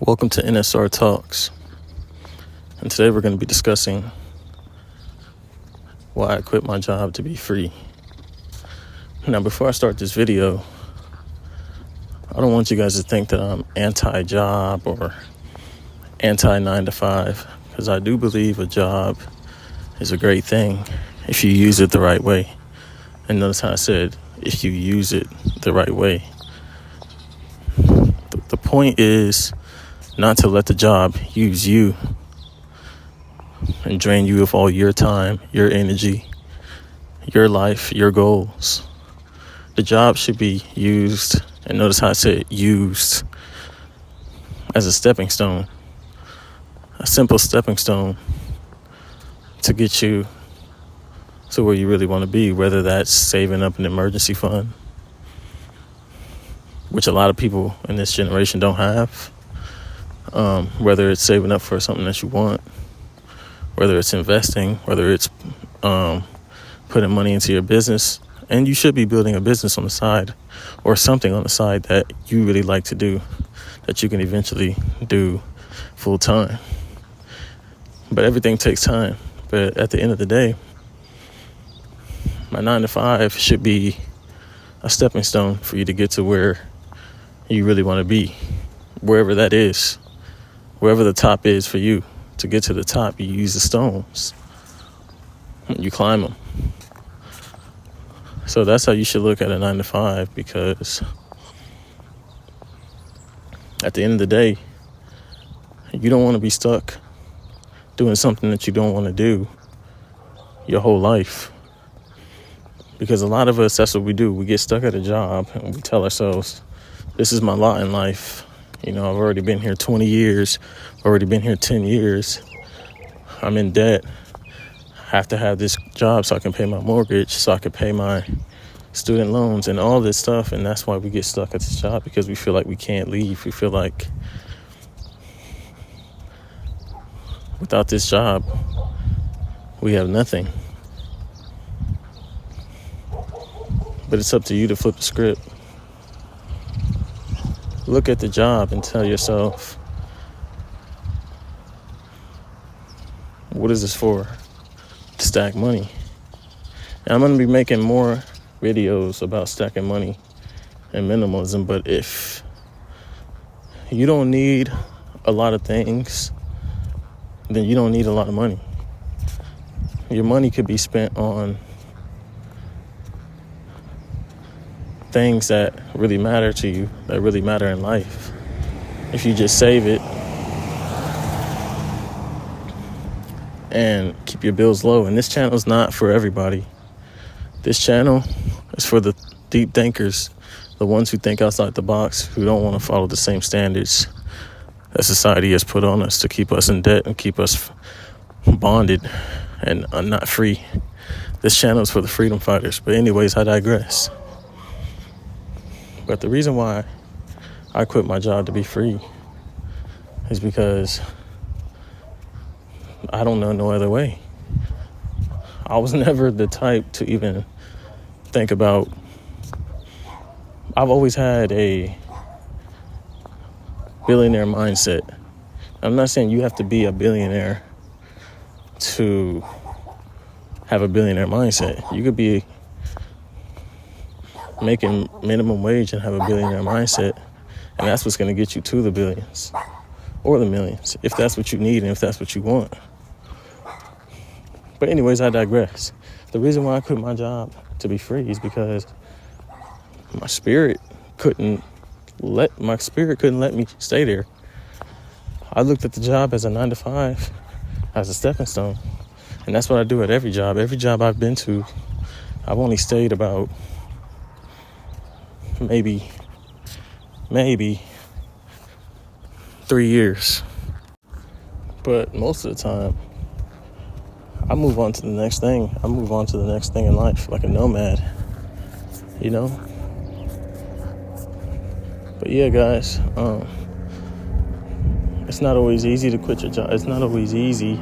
Welcome to NSR Talks, and today we're going to be discussing why I quit my job to be free. Now, before I start this video, I don't want you guys to think that I'm anti-job or anti-9 to 5, because I do believe a job is a great thing if you use it the right way. And notice how I said, if you use it the right way. The point is not to let the job use you and drain you of all your time, your energy, your life, your goals. The job should be used, and notice how I said used, as a stepping stone, a simple stepping stone to get you to where you really want to be, whether that's saving up an emergency fund, which a lot of people in this generation don't have, whether it's saving up for something that you want, whether it's investing, whether it's putting money into your business. And you should be building a business on the side or something on the side that you really like to do, that you can eventually do full time. But everything takes time. But at the end of the day, my 9 to 5 should be a stepping stone for you to get to where you really want to be, wherever that is, wherever the top is for you. To get to the top, you use the stones. You climb them. So that's how you should look at a 9 to 5, because at the end of the day, you don't want to be stuck doing something that you don't want to do your whole life. Because a lot of us, that's what we do. We get stuck at a job and we tell ourselves, this is my lot in life. You know, I've already been here 20 years, already been here 10 years. I'm in debt. I have to have this job so I can pay my mortgage, so I can pay my student loans and all this stuff. And that's why we get stuck at this job, because we feel like we can't leave. We feel like without this job, we have nothing. But it's up to you to flip the script. Look at the job and tell yourself, what is this for? To stack money. And I'm going to be making more videos about stacking money and minimalism. But if you don't need a lot of things, then you don't need a lot of money. Your money could be spent on things that really matter to you, that really matter in life. If you just save it and keep your bills low. And this channel is not for everybody. This channel is for the deep thinkers, the ones who think outside the box, who don't want to follow the same standards that society has put on us to keep us in debt and keep us bonded and not free. This channel is for the freedom fighters. But anyways, I digress. But the reason why I quit my job to be free is because I don't know no other way. I was never the type to even think about. I've always had a billionaire mindset. I'm not saying you have to be a billionaire to have a billionaire mindset. You could be making minimum wage and have a billionaire mindset, and that's what's going to get you to the billions or the millions, if that's what you need and if that's what you want. But anyways, I digress. The reason why I quit my job to be free is because my spirit couldn't let me stay there. I looked at the job as a 9 to 5, as a stepping stone, and that's what I do at every job. Every job I've been to, I've only stayed about maybe 3 years. But most of the time, I move on to the next thing. I move on to the next thing in life, like a nomad, you know? But yeah, guys, it's not always easy to quit your job. It's not always easy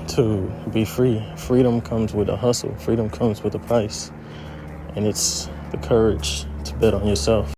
to be free. Freedom comes with a hustle. Freedom comes with a price. And it's the courage to bet on yourself.